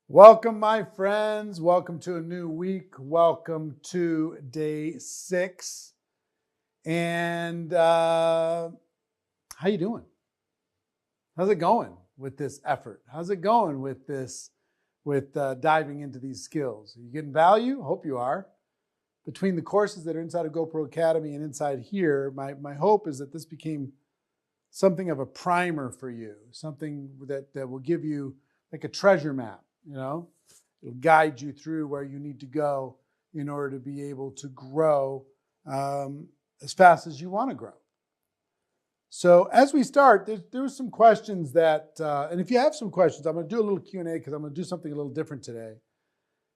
Welcome, my friends. Welcome to a new week. Welcome to day 6. And how you doing? How's it going with this effort? How's it going with this, diving into these skills? Are you getting value? Hope you are. Between the courses that are inside of GoPro Academy and inside here, my hope is that this became something of a primer for you, something that will give you like a treasure map. It'll guide you through where you need to go in order to be able to grow as fast as you want to grow. So as we start, there's some questions that, and if you have some questions, I'm going to do a little Q&A because I'm going to do something a little different today.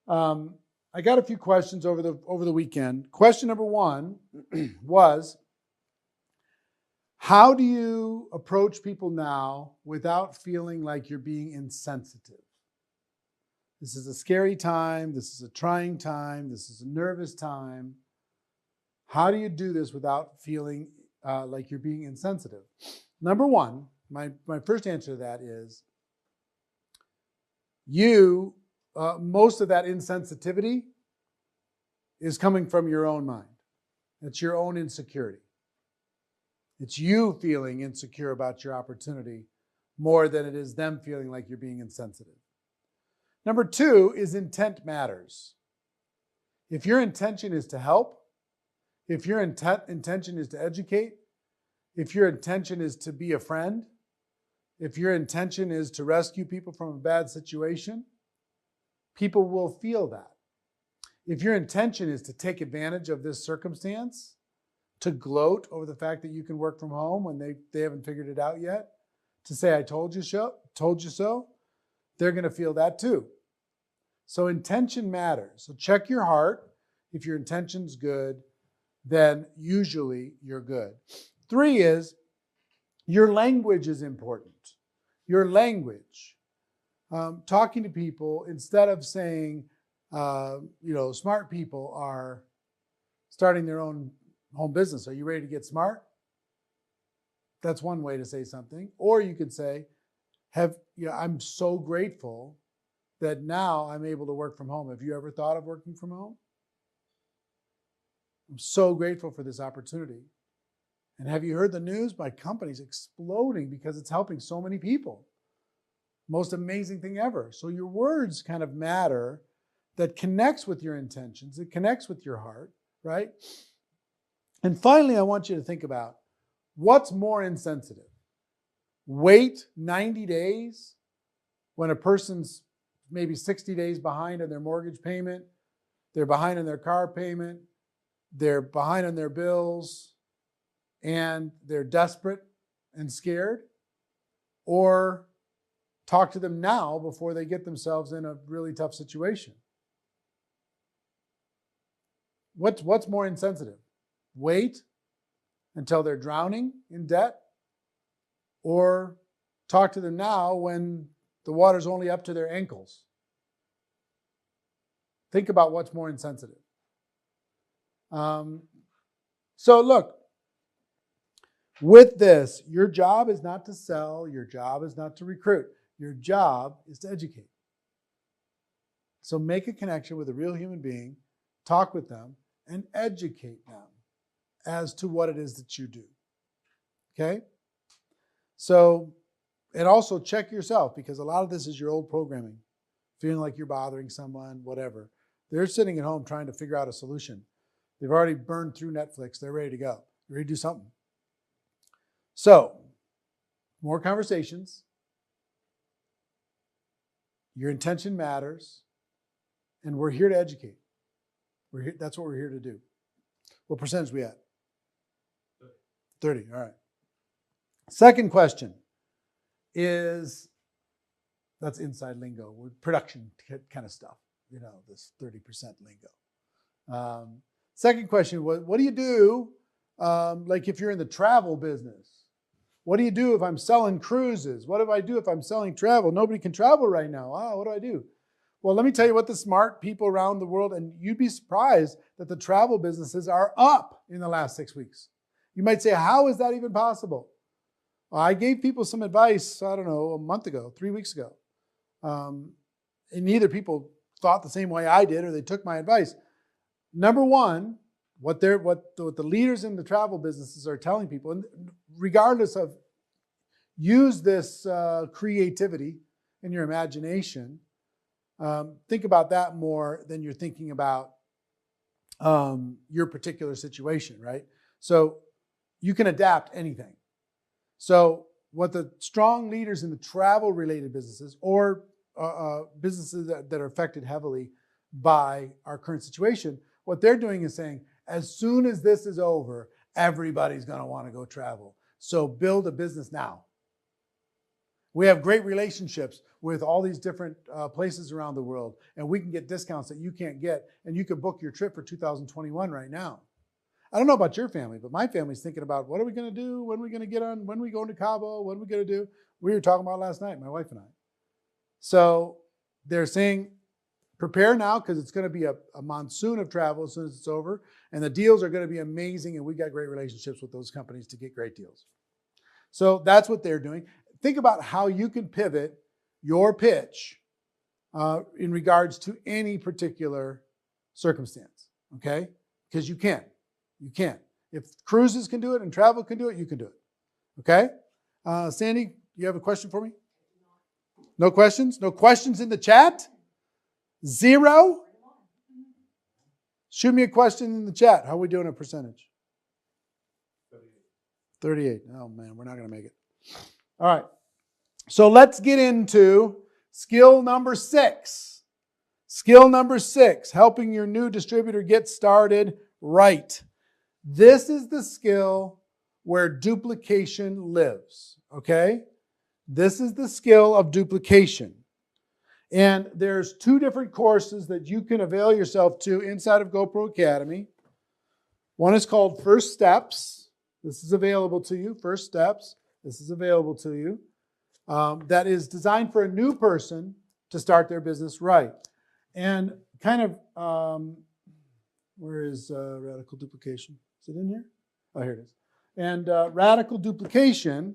I got a few questions over the weekend. Question number 1 was, how do you approach people now without feeling like you're being insensitive? This is a scary time. This is a trying time. This is a nervous time. How do you do this without feeling like you're being insensitive? Number 1, my first answer to that is most of that insensitivity is coming from your own mind. It's your own insecurity. It's you feeling insecure about your opportunity more than it is them feeling like you're being insensitive. Number 2 is intent matters. If your intention is to help, if your intention is to educate, if your intention is to be a friend, if your intention is to rescue people from a bad situation, people will feel that. If your intention is to take advantage of this circumstance, to gloat over the fact that you can work from home when they haven't figured it out yet, to say, I told you so, they're going to feel that too. So intention matters. So check your heart. If your intention's good, then usually you're good. 3 is your language is important. Your language. Talking to people, instead of saying, smart people are starting their own home business. Are you ready to get smart? That's one way to say something. Or you could say, I'm so grateful that now I'm able to work from home. Have you ever thought of working from home? I'm so grateful for this opportunity. And have you heard the news? My company's exploding because it's helping so many people. Most amazing thing ever. So your words kind of matter. That connects with your intentions. It connects with your heart, right? And finally, I want you to think about what's more insensitive. Wait 90 days when a person's maybe 60 days behind on their mortgage payment, they're behind on their car payment, they're behind on their bills, and they're desperate and scared, or talk to them now before they get themselves in a really tough situation. What's more insensitive? Wait until they're drowning in debt, or talk to them now when the water's only up to their ankles? Think about what's more insensitive. So look, with this, your job is not to sell. Your job is not to recruit. Your job is to educate. So make a connection with a real human being, talk with them, and educate them as to what it is that you do. Okay? So, and also check yourself, because a lot of this is your old programming. Feeling like you're bothering someone, whatever. They're sitting at home trying to figure out a solution. They've already burned through Netflix. They're ready to go. They're ready to do something. So, more conversations. Your intention matters. And we're here to educate. That's what we're here to do. What percentage are we at? 30. All right. Second question is, that's inside lingo, production kind of stuff, this 30% lingo. Second question was, what do you do, like if you're in the travel business? What do you do if I'm selling cruises? What do I do if I'm selling travel? Nobody can travel right now. What do I do? Well, let me tell you what the smart people around the world, and you'd be surprised that the travel businesses are up in the last 6 weeks. You might say, how is that even possible? Well, I gave people some advice, I don't know, a month ago, 3 weeks ago. and neither people thought the same way I did, or they took my advice. Number one, what the leaders in the travel businesses are telling people, and regardless of, use this creativity in your imagination. Think about that more than you're thinking about your particular situation, right? So you can adapt anything. So what the strong leaders in the travel-related businesses or businesses that are affected heavily by our current situation, what they're doing is saying, as soon as this is over, everybody's going to want to go travel. So build a business now. We have great relationships with all these different places around the world, and we can get discounts that you can't get, and you can book your trip for 2021 right now. I don't know about your family, but my family's thinking about, what are we going to do? When are we going to get on? When are we going to Cabo? What are we going to do? We were talking about last night, my wife and I. So they're saying, prepare now, because it's going to be a monsoon of travel as soon as it's over, and the deals are going to be amazing, and we got great relationships with those companies to get great deals. So that's what they're doing. Think about how you can pivot your pitch in regards to any particular circumstance, okay? Because you can. You can. If cruises can do it and travel can do it, you can do it, okay? Sandy, you have a question for me? No questions? No questions in the chat? Zero? Shoot me a question in the chat. How are we doing a percentage? 38. Oh, man, we're not going to make it. All right. So let's get into skill number 6. Skill number 6, helping your new distributor get started right. This is the skill where duplication lives, okay? This is the skill of duplication. And there's 2 different courses that you can avail yourself to inside of GoPro Academy. One is called First Steps. This is available to you. First Steps. This is available to you. That is designed for a new person to start their business right. And kind of, where is radical duplication? Is it in here? Oh, here it is. And radical duplication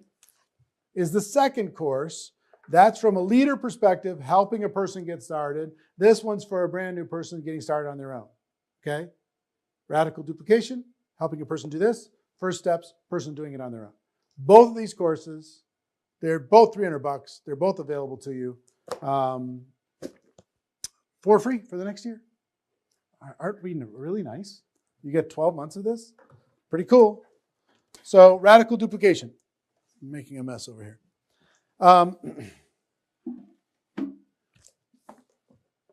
is the second course. That's from a leader perspective, helping a person get started. This one's for a brand new person getting started on their own. Okay? Radical duplication, helping a person do this. First Steps, person doing it on their own. Both of these courses, they're both $300. They're both available to you for free for the next year. Aren't we really nice? You get 12 months of this. Pretty cool. So radical duplication. I'm making a mess over here.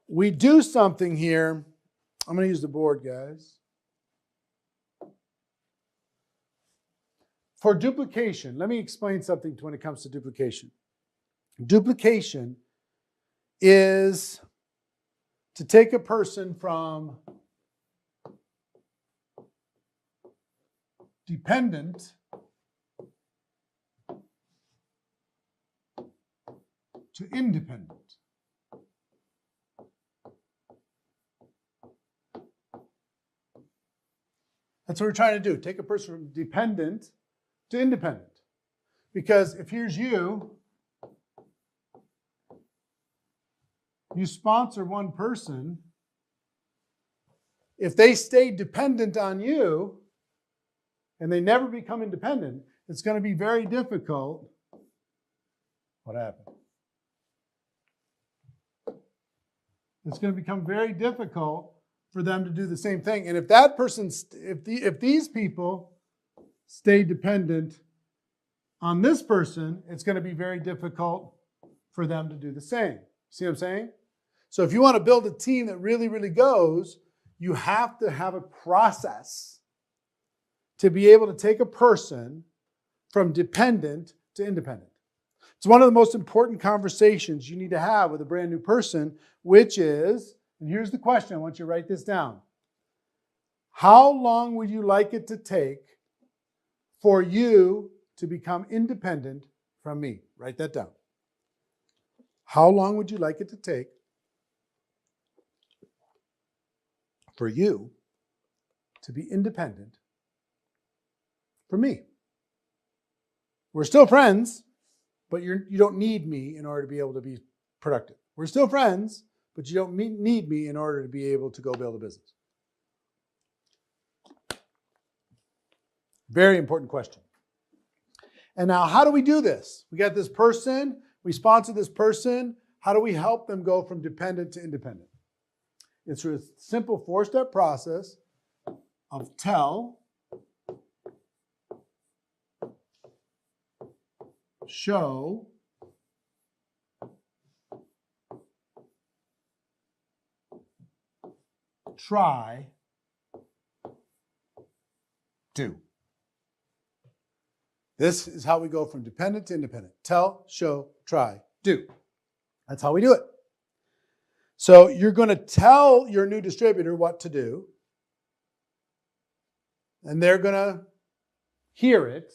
We do something here. I'm going to use the board, guys. For duplication, let me explain something when it comes to duplication. Duplication is to take a person from dependent to independent. That's what we're trying to do. Take a person from dependent to independent. Because if here's you sponsor one person, if they stay dependent on you and they never become independent, it's going to be very difficult. What happened? It's going to become very difficult for them to do the same thing. And if that person, if these people stay dependent on this person, it's going to be very difficult for them to do the same. See what I'm saying? So if you want to build a team that really, really goes, you have to have a process to be able to take a person from dependent to independent. It's one of the most important conversations you need to have with a brand new person, which is, and here's the question, I want you to write this down. How long would you like it to take for you to become independent from me? Write that down. How long would you like it to take for you to be independent from me? We're still friends, but you don't need me in order to be able to be productive. We're still friends, but you don't need me in order to be able to go build a business? Very important question. And now, how do we do this? We got this person, we sponsor this person. How do we help them go from dependent to independent? It's through a simple 4-step process of tell, show, try, do. This is how we go from dependent to independent. Tell, show, try, do. That's how we do it. So you're going to tell your new distributor what to do, and they're going to hear it.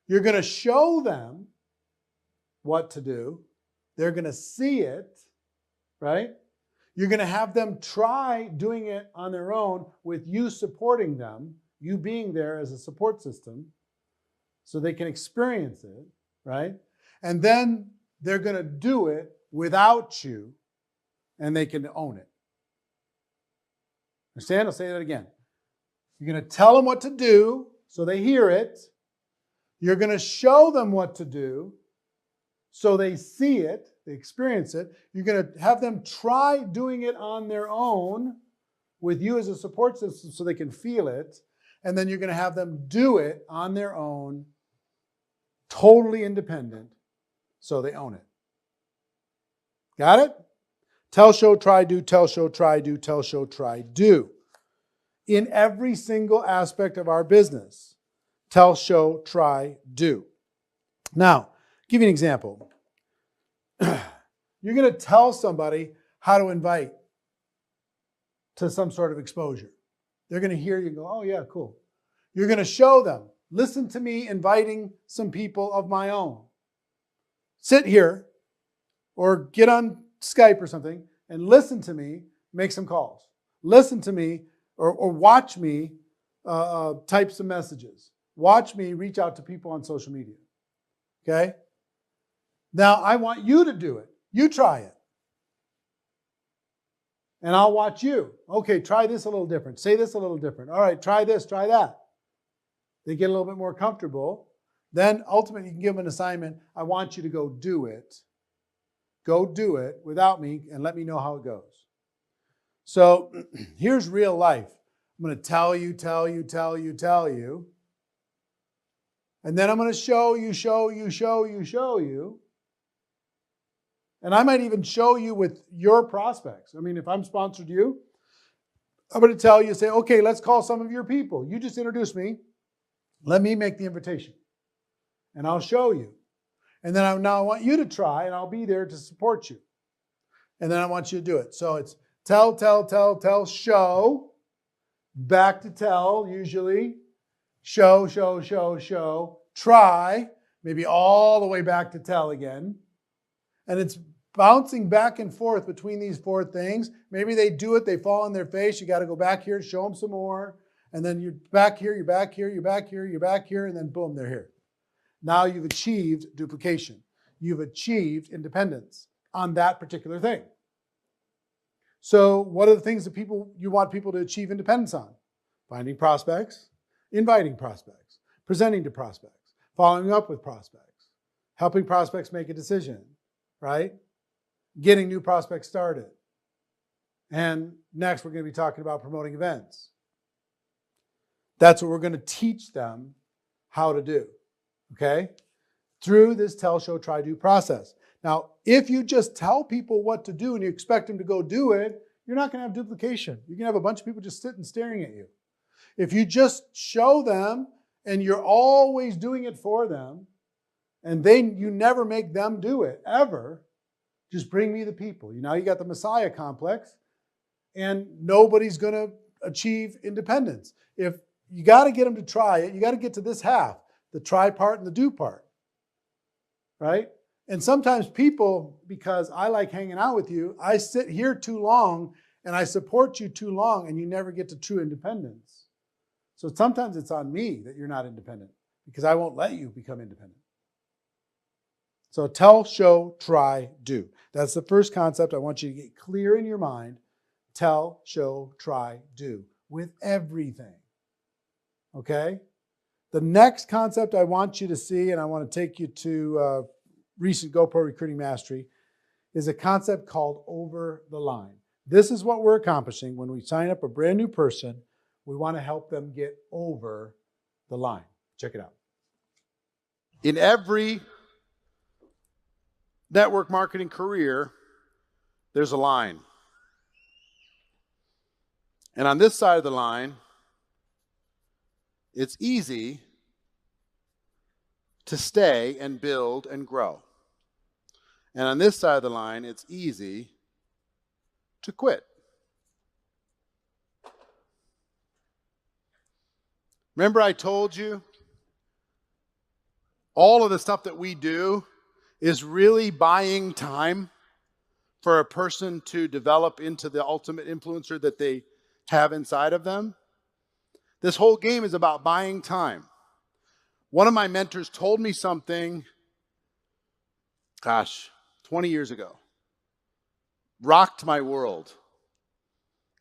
You're going to show them what to do. They're going to see it, right? You're going to have them try doing it on their own with you supporting them, you being there as a support system so they can experience it, right? And then they're going to do it without you and they can own it. Understand? I'll say that again. You're going to tell them what to do so they hear it. You're going to show them what to do so they see it, they experience it. You're going to have them try doing it on their own with you as a support system so they can feel it. And then you're going to have them do it on their own, totally independent, so they own it. Got it? Tell, show, try, do, tell, show, try, do, tell, show, try, do. In every single aspect of our business. Tell, show, try, do. Now, I'll give you an example. You're going to tell somebody how to invite to some sort of exposure. They're going to hear you and go, oh yeah, cool. You're going to show them, listen to me inviting some people of my own. Sit here or get on Skype or something and listen to me make some calls. Listen to me or watch me type some messages. Watch me reach out to people on social media. Okay? Now, I want you to do it. You try it. And I'll watch you. Okay, try this a little different. Say this a little different. All right, try this, try that. They get a little bit more comfortable. Then ultimately you can give them an assignment. I want you to go do it. Go do it without me and let me know how it goes. So here's real life. I'm going to tell you. And then I'm going to show you. And I might even show you with your prospects. I mean, if I'm sponsored you, I'm going to tell you, say, okay, let's call some of your people. You just introduce me. Let me make the invitation. And I'll show you. And then now I want you to try, and I'll be there to support you. And then I want you to do it. So it's tell, show. Back to tell, usually. Show. Try. Maybe all the way back to tell again. And it's bouncing back and forth between these 4 things. Maybe they do it, they fall on their face. You got to go back here, show them some more. And then you're back here, and then boom, they're here. Now you've achieved duplication. You've achieved independence on that particular thing. So what are the things that you want people to achieve independence on? Finding prospects, inviting prospects, presenting to prospects, following up with prospects, helping prospects make a decision, right? Getting new prospects started. And next, we're going to be talking about promoting events. That's what we're going to teach them how to do, okay? Through this tell, show, try, do process. Now, if you just tell people what to do and you expect them to go do it, you're not going to have duplication. You're going to have a bunch of people just sitting staring at you. If you just show them and you're always doing it for them, and you never make them do it, ever, just bring me the people. Now you got the Messiah complex, and nobody's going to achieve independence. If you got to get them to try it, you got to get to this half, the try part and the do part, right? And sometimes people, because I like hanging out with you, I sit here too long and I support you too long and you never get to true independence. So sometimes it's on me that you're not independent because I won't let you become independent. So tell, show, try, do. That's the first concept I want you to get clear in your mind. Tell, show, try, do with everything. Okay? The next concept I want you to see, and I want to take you to recent GoPro Recruiting Mastery, is a concept called over the line. This is what we're accomplishing when we sign up a brand new person. We want to help them get over the line. Check it out. In every network marketing career, there's a line. And on this side of the line, it's easy to stay and build and grow. And on this side of the line, it's easy to quit. Remember I told you all of the stuff that we do is really buying time for a person to develop into the ultimate influencer that they have inside of them. This whole game is about buying time. One of my mentors told me something, 20 years ago. Rocked my world.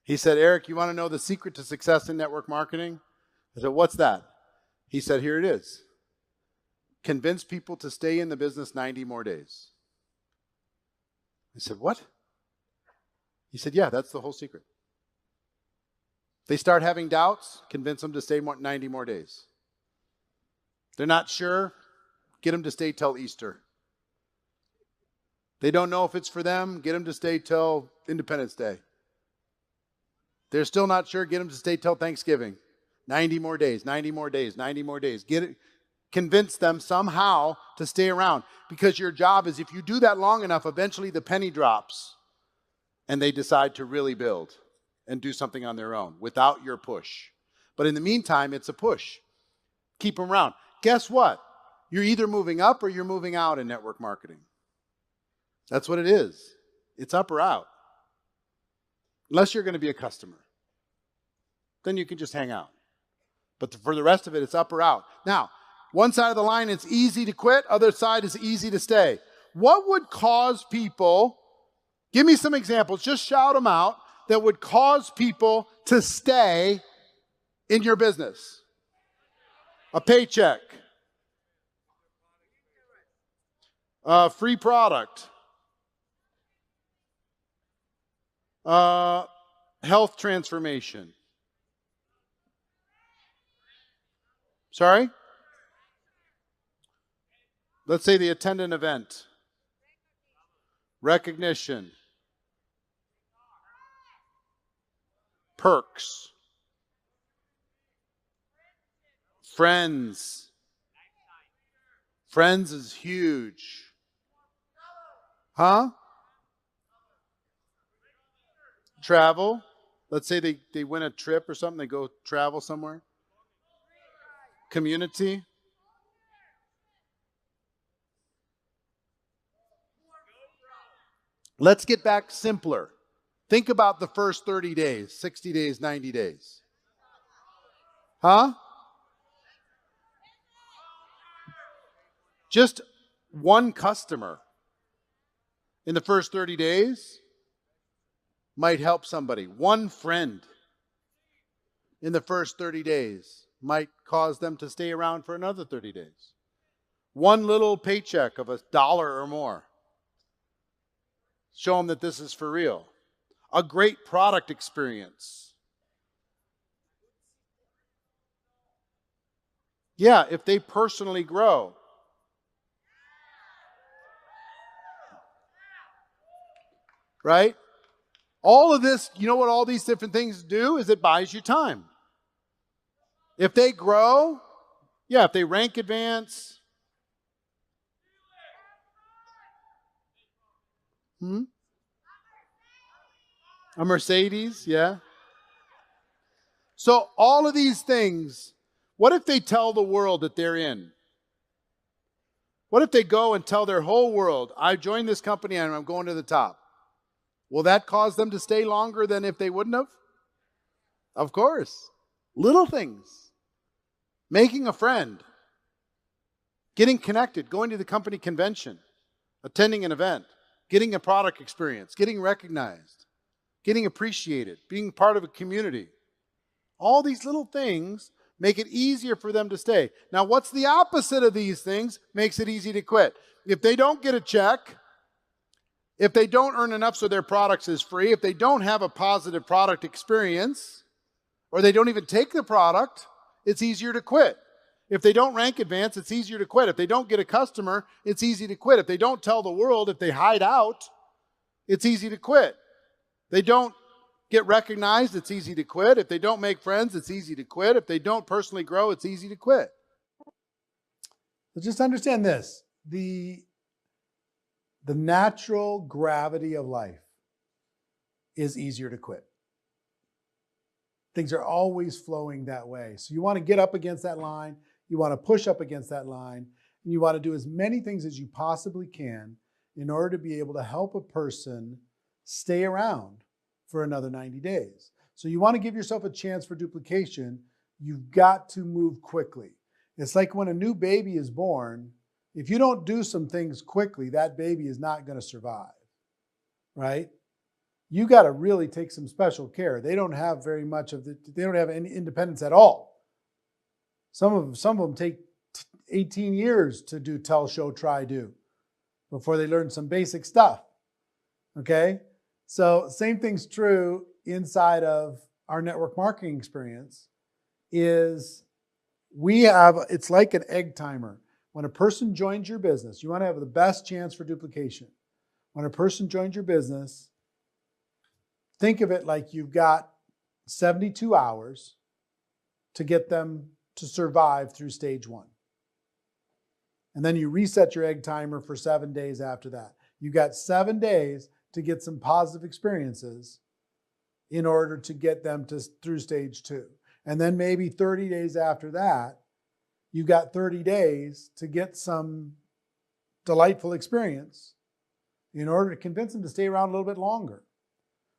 He said, Eric, you want to know the secret to success in network marketing? I said, what's that? He said, here it is. Convince people to stay in the business 90 more days. I said, what? He said, yeah, that's the whole secret. They start having doubts, convince them to stay 90 more days. They're not sure, get them to stay till Easter. They don't know if it's for them, get them to stay till Independence Day. They're still not sure, get them to stay till Thanksgiving. 90 more days, 90 more days, 90 more days. Convince them somehow to stay around. Because your job is, if you do that long enough, eventually the penny drops and they decide to really build and do something on their own without your push. But in the meantime, it's a push. Keep them around. Guess what? You're either moving up or you're moving out in network marketing. That's what it is. It's up or out. Unless you're going to be a customer. Then you can just hang out. But for the rest of it, it's up or out. Now, one side of the line, it's easy to quit. Other side is easy to stay. What would cause people, give me some examples, just shout them out, that would cause people to stay in your business? A paycheck. A free product. Health transformation. Sorry? Let's say they attend an event. Recognition. Perks. Friends. Friends is huge. Huh? Travel. Let's say they win a trip or something. They go travel somewhere. Community. Let's get back simpler. Think about the first 30 days, 60 days, 90 days. Huh? Just one customer in the first 30 days might help somebody. One friend in the first 30 days might cause them to stay around for another 30 days. One little paycheck of $1 or more. Show them that this is for real. A great product experience. Yeah, if they personally grow. Right? All of this, you know what all these different things do? Is it buys you time. If they grow, yeah, if they rank advance. A Mercedes, yeah. So all of these things, what if they tell the world that they're in? What if they go and tell their whole world, I joined this company and I'm going to the top? Will that cause them to stay longer than if they wouldn't have? Of course. Little things. Making a friend. Getting connected. Going to the company convention. attending an event, getting a product experience, getting recognized, getting appreciated, being part of a community. All these little things make it easier for them to stay. Now, what's the opposite of these things makes it easy to quit? If they don't get a check, if they don't earn enough so their products is free, if they don't have a positive product experience, or they don't even take the product, it's easier to quit. If they don't rank advance, it's easier to quit. If they don't get a customer, it's easy to quit. If they don't tell the world, if they hide out, it's easy to quit. They don't get recognized, it's easy to quit. If they don't make friends, it's easy to quit. If they don't personally grow, it's easy to quit. So just understand this. The natural gravity of life is easier to quit. Things are always flowing that way. So you want to get up against that line, you want to push up against that line, and you want to do as many things as you possibly can in order to be able to help a person stay around for another 90 days. So you want to give yourself a chance for duplication. You've got to move quickly. It's like when a new baby is born, if you don't do some things quickly, that baby is not going to survive, right? You got to really take some special care. They don't have very much of they don't have any independence at all. Some of them take 18 years to do tell, show, try, do before they learn some basic stuff. Okay? So same thing's true inside of our network marketing experience is it's like an egg timer. When a person joins your business, you want to have the best chance for duplication. When a person joins your business, think of it like you've got 72 hours to get them to survive through stage 1. And then you reset your egg timer for 7 days after that. You've got 7 days to get some positive experiences in order to get them through stage 2. And then maybe 30 days after that, you've got 30 days to get some delightful experience in order to convince them to stay around a little bit longer.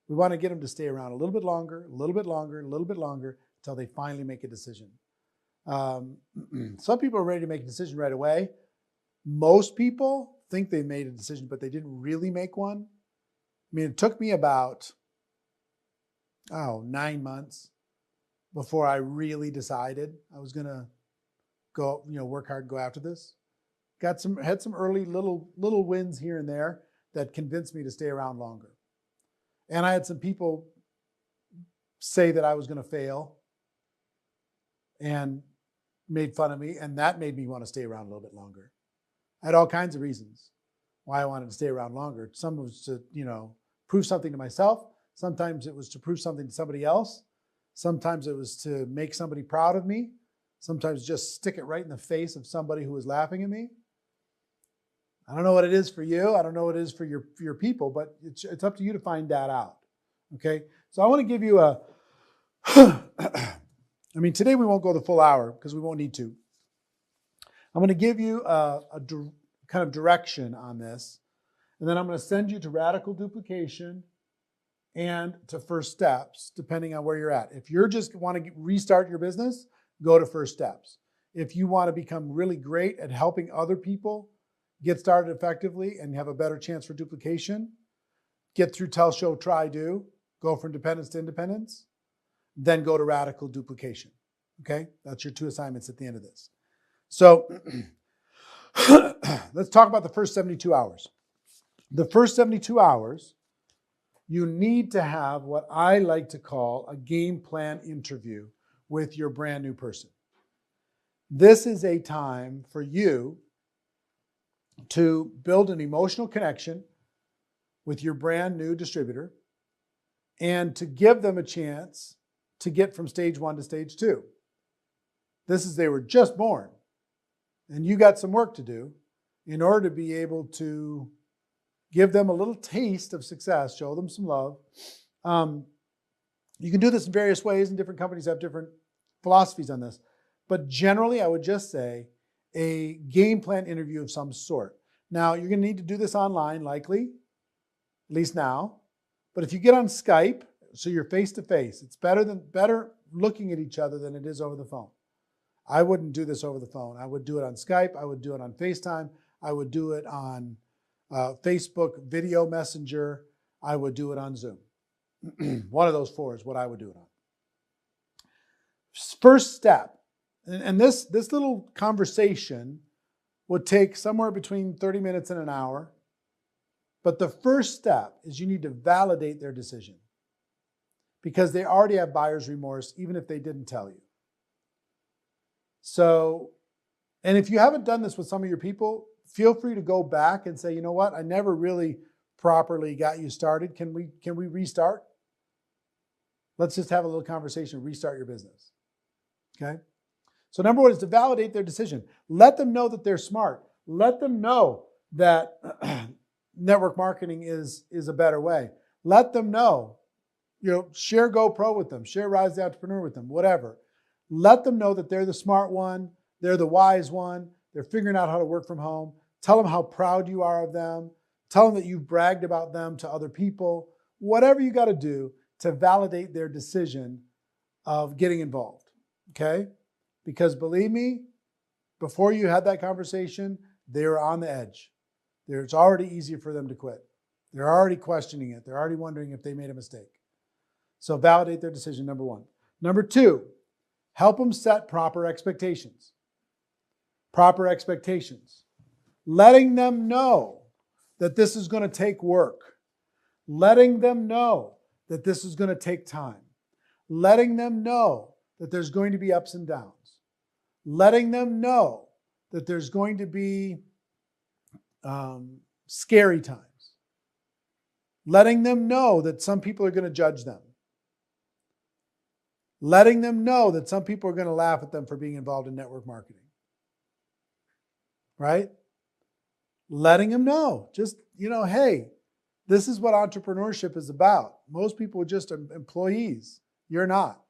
We want to get them to stay around a little bit longer, a little bit longer, a little bit longer, until they finally make a decision. Some people are ready to make a decision right away. Most people think they made a decision, but they didn't really make one. I mean, it took me about, 9 months before I really decided I was going to go, work hard, go after this. Had some early little wins here and there that convinced me to stay around longer. And I had some people say that I was going to fail and made fun of me, and that made me want to stay around a little bit longer. I had all kinds of reasons why I wanted to stay around longer. Some was to, prove something to myself. Sometimes it was to prove something to somebody else. Sometimes it was to make somebody proud of me. Sometimes just stick it right in the face of somebody who was laughing at me. I don't know what it is for you. I don't know what it is for your people, but it's up to you to find that out. Okay? So I want to give you today we won't go the full hour because we won't need to. I'm going to give you a kind of direction on this, and then I'm going to send you to radical duplication and to first steps, depending on where you're at. If you just want to restart your business, go to first steps. If you want to become really great at helping other people get started effectively and have a better chance for duplication, get through tell, show, try, do, go from dependence to independence, then go to radical duplication. Okay? That's your 2 assignments at the end of this. So let's talk about the first 72 hours. The first 72 hours, you need to have what I like to call a game plan interview with your brand new person. This is a time for you to build an emotional connection with your brand new distributor and to give them a chance to get from stage 1 to stage 2. They were just born, and you got some work to do in order to be able to give them a little taste of success, show them some love. You can do this in various ways, and different companies have different philosophies on this. But generally, I would just say a game plan interview of some sort. Now, you're going to need to do this online, likely, at least now. But if you get on Skype, so you're face-to-face, it's better looking at each other than it is over the phone. I wouldn't do this over the phone. I would do it on Skype. I would do it on FaceTime. I would do it on Facebook video messenger, I would do it on Zoom. One of those four is what I would do it on. First step, and this little conversation would take somewhere between 30 minutes and an hour. But the first step is you need to validate their decision, because they already have buyer's remorse, even if they didn't tell you. So, and if you haven't done this with some of your people, feel free to go back and say, you know what, I never really properly got you started. Can we restart? Let's just have a little conversation, restart your business. Okay? So number one is to validate their decision. Let them know that they're smart. Let them know that network marketing is a better way. Let them know, share GoPro with them, share Rise the Entrepreneur with them, whatever. Let them know that they're the smart one, they're the wise one, they're figuring out how to work from home. Tell them how proud you are of them. Tell them that you've bragged about them to other people. Whatever you got to do to validate their decision of getting involved, okay? Because believe me, before you had that conversation, they were on the edge. It's already easier for them to quit. They're already questioning it. They're already wondering if they made a mistake. So validate their decision, number one. Number two, help them set proper expectations. Proper expectations. Letting them know that this is going to take work. Letting them know that this is going to take time. Letting them know that there's going to be ups and downs. Letting them know that there's going to be scary times. Letting them know that some people are going to judge them. Letting them know that some people are going to laugh at them for being involved in network marketing. Right? Letting them know. Just, hey, this is what entrepreneurship is about. Most people are just employees. You're not.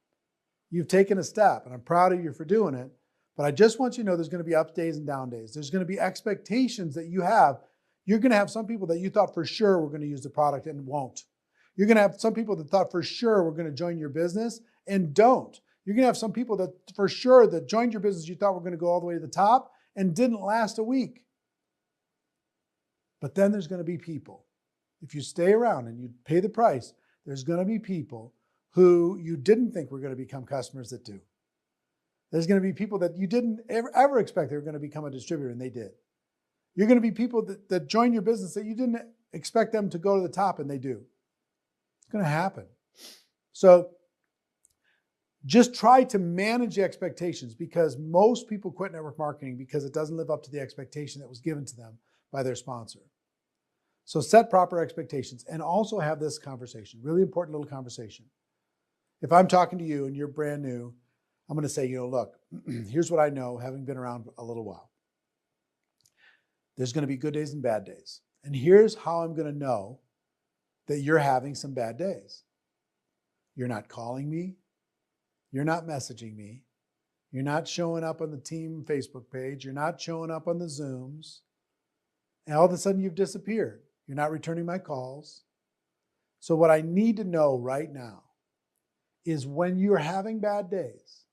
You've taken a step, and I'm proud of you for doing it. But I just want you to know there's going to be up days and down days. There's going to be expectations that you have. You're going to have some people that you thought for sure were going to use the product and won't. You're going to have some people that thought for sure were going to join your business and don't. You're going to have some people that for sure that joined your business you thought were going to go all the way to the top and didn't last a week. But then there's going to be people. If you stay around and you pay the price, there's going to be people who you didn't think were going to become customers that do. There's going to be people that you didn't ever expect they were going to become a distributor, and they did. You're going to be people that join your business that you didn't expect them to go to the top, and they do. It's going to happen. So just try to manage the expectations, because most people quit network marketing because it doesn't live up to the expectation that was given to them by their sponsor. So set proper expectations and also have this conversation, really important little conversation. If I'm talking to you and you're brand new, I'm going to say, look, here's what I know, having been around a little while. There's going to be good days and bad days. And here's how I'm going to know that you're having some bad days. You're not calling me. You're not messaging me. You're not showing up on the team Facebook page. You're not showing up on the Zooms. And all of a sudden you've disappeared. You're not returning my calls. So what I need to know right now is when you're having bad days,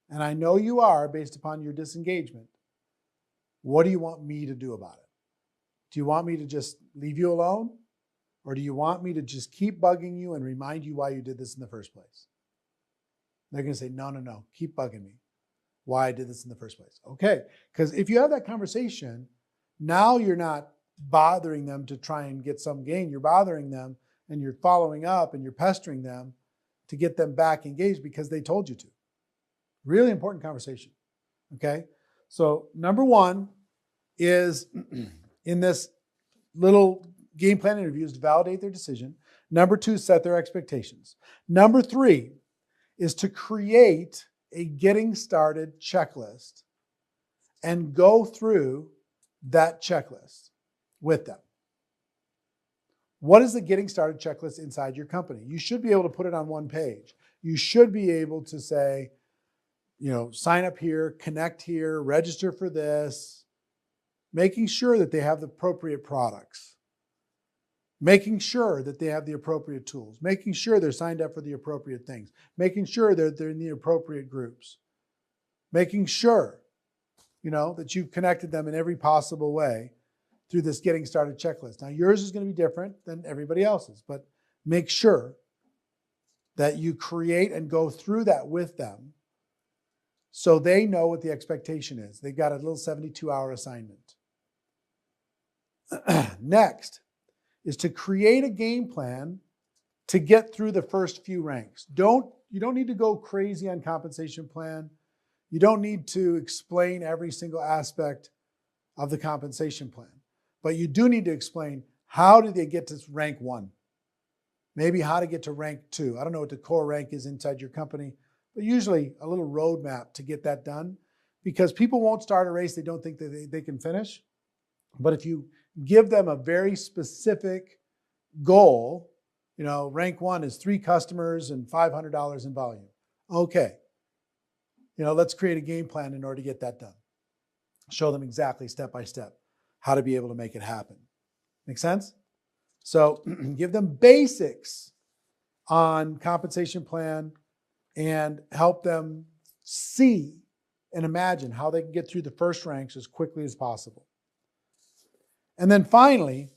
and I know you are based upon your disengagement, what do you want me to do about it? Do you want me to just leave you alone? Or do you want me to just keep bugging you and remind you why you did this in the first place? They're going to say, no, keep bugging me. Why I did this in the first place. Okay, because if you have that conversation, now you're not bothering them to try and get some gain. You're bothering them and you're following up and you're pestering them to get them back engaged because they told you to. Really important conversation. Okay, so number one is in this little game plan interview is to validate their decision. Number two, set their expectations. Number three is to create a getting started checklist and go through that checklist with them. What is the getting started checklist inside your company? You should be able to put it on one page. You should be able to say, sign up here, connect here, register for this, making sure that they have the appropriate products, making sure that they have the appropriate tools, making sure they're signed up for the appropriate things, making sure that they're in the appropriate groups, making sure, that you've connected them in every possible way through this getting started checklist. Now, yours is going to be different than everybody else's, but make sure that you create and go through that with them so they know what the expectation is. They've got a little 72-hour assignment. Next is to create a game plan to get through the first few ranks. You don't need to go crazy on compensation plan. You don't need to explain every single aspect of the compensation plan. But you do need to explain how did they get to rank 1? Maybe how to get to rank 2. I don't know what the core rank is inside your company, but usually a little roadmap to get that done, because people won't start a race they don't think that they can finish. But if you give them a very specific goal, rank 1 is 3 customers and $500 in volume. Okay. Let's create a game plan in order to get that done. Show them exactly step by step how to be able to make it happen. Make sense? So give them basics on compensation plan and help them see and imagine how they can get through the first ranks as quickly as possible. And then finally,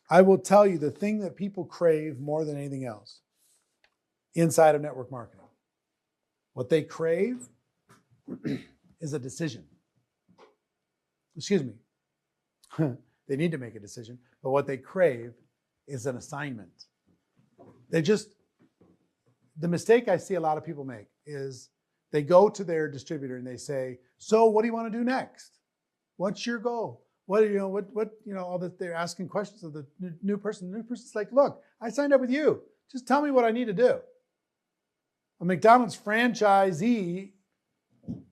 I will tell you the thing that people crave more than anything else inside of network marketing. What they crave is a decision. Excuse me. They need to make a decision, but what they crave is an assignment. The mistake I see a lot of people make is they go to their distributor and they say, so what do you want to do next? What's your goal? All that they're asking questions of the new person. The new person's like, look, I signed up with you. Just tell me what I need to do. A McDonald's franchisee,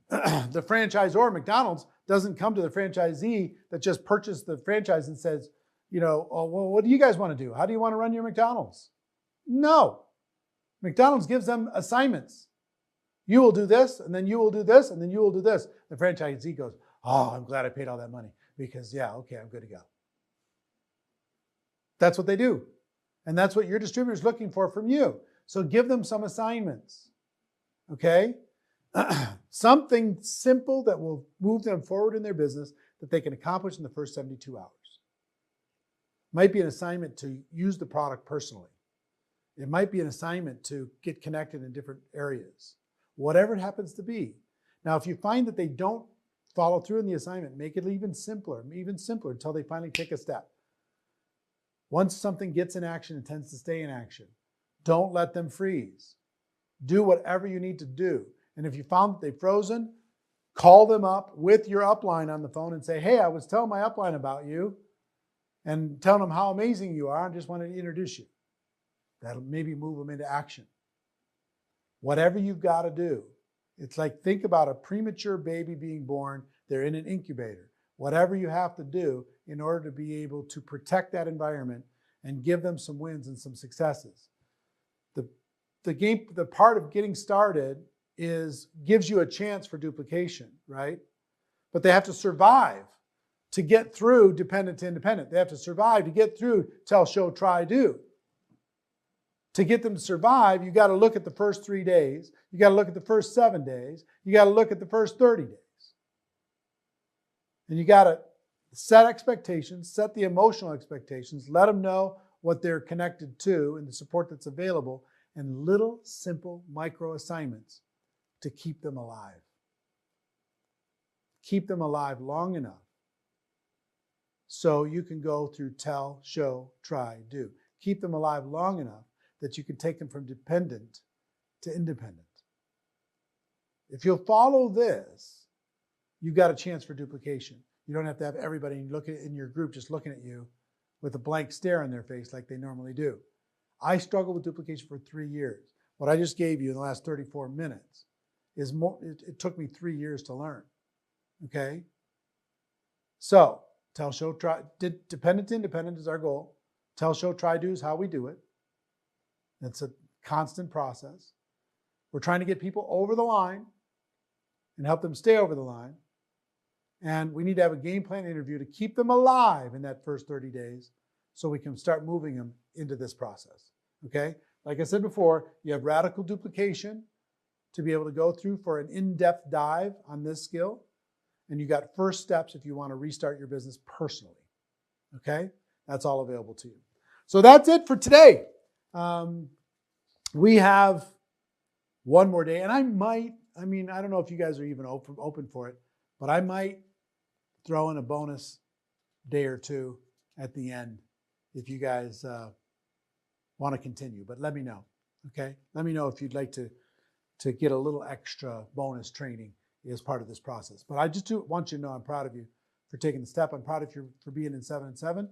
the franchisor McDonald's doesn't come to the franchisee that just purchased the franchise and says, what do you guys want to do? How do you want to run your McDonald's? No. McDonald's gives them assignments. You will do this, and then you will do this, and then you will do this. The franchisee goes, oh, I'm glad I paid all that money because, okay, I'm good to go. That's what they do. And that's what your distributor is looking for from you. So give them some assignments, okay? Something simple that will move them forward in their business that they can accomplish in the first 72 hours. Might be an assignment to use the product personally. It might be an assignment to get connected in different areas. Whatever it happens to be. Now, if you find that they don't follow through in the assignment, make it even simpler until they finally take a step. Once something gets in action, it tends to stay in action. Don't let them freeze. Do whatever you need to do. And if you found that they've frozen, call them up with your upline on the phone and say, hey, I was telling my upline about you and telling them how amazing you are. I just wanted to introduce you. That'll maybe move them into action. Whatever you've got to do. It's like, think about a premature baby being born. They're in an incubator. Whatever you have to do in order to be able to protect that environment and give them some wins and some successes. The part of getting started gives you a chance for duplication, right? But they have to survive to get through dependent to independent. They have to survive to get through tell, show, try, do. To get them to survive, you got to look at the first 3 days. You got to look at the first 7 days. You got to look at the first 30 days. And you got to set expectations, set the emotional expectations, let them know what they're connected to and the support that's available, and little simple micro assignments to keep them alive. Keep them alive long enough so you can go through tell, show, try, do. Keep them alive long enough that you can take them from dependent to independent. If you'll follow this, you've got a chance for duplication. You don't have to have everybody in your group just looking at you with a blank stare on their face like they normally do. I struggled with duplication for 3 years. What I just gave you in the last 34 minutes is more. It took me 3 years to learn. Okay? So, tell, show, try. Dependent to independent is our goal. Tell, show, try, do is how we do it. It's a constant process. We're trying to get people over the line and help them stay over the line. And we need to have a game plan interview to keep them alive in that first 30 days so we can start moving them into this process. Okay? Like I said before, you have radical duplication to be able to go through for an in-depth dive on this skill. and you got first steps if you want to restart your business personally. Okay? That's all available to you. So that's it for today. We have one more day, and I don't know if you guys are even open for it, but I might throw in a bonus day or two at the end if you guys want to continue. But let me know, okay? Let me know if you'd like to get a little extra bonus training as part of this process. But I just want you to know I'm proud of you for taking the step. I'm proud of you for being in 7 and 7.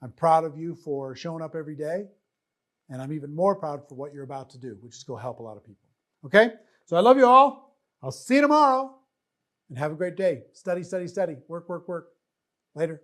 I'm proud of you for showing up every day. And I'm even more proud for what you're about to do, which is go help a lot of people. Okay? So I love you all. I'll see you tomorrow. And have a great day. Study, study, study. Work, work, work. Later.